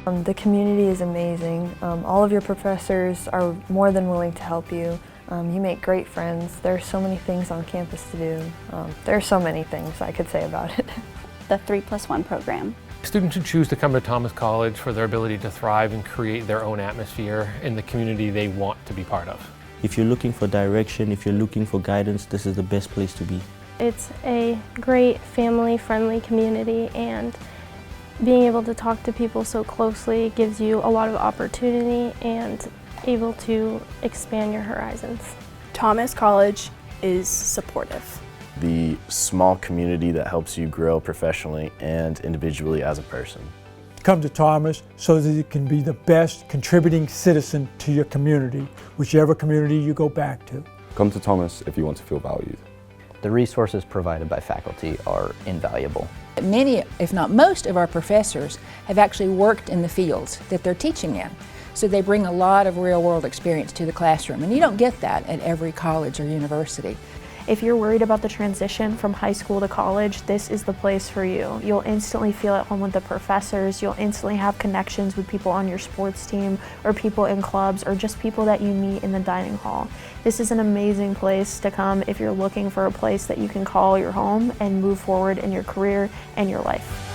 The community is amazing. All of your professors are more than willing to help you. You make great friends. There are so many things on campus to do. There are so many things I could say about it. The 3+1 program. Students who choose to come to Thomas College for their ability to thrive and create their own atmosphere in the community they want to be part of. If you're looking for direction, if you're looking for guidance, this is the best place to be. It's a great family-friendly community, and being able to talk to people so closely gives you a lot of opportunity and able to expand your horizons. Thomas College is supportive. The small community that helps you grow professionally and individually as a person. Come to Thomas so that you can be the best contributing citizen to your community, whichever community you go back to. Come to Thomas if you want to feel valued. The resources provided by faculty are invaluable. Many, if not most, of our professors have actually worked in the fields that they're teaching in. So they bring a lot of real-world experience to the classroom, and you don't get that at every college or university. If you're worried about the transition from high school to college, this is the place for you. You'll instantly feel at home with the professors. You'll instantly have connections with people on your sports team or people in clubs or just people that you meet in the dining hall. This is an amazing place to come if you're looking for a place that you can call your home and move forward in your career and your life.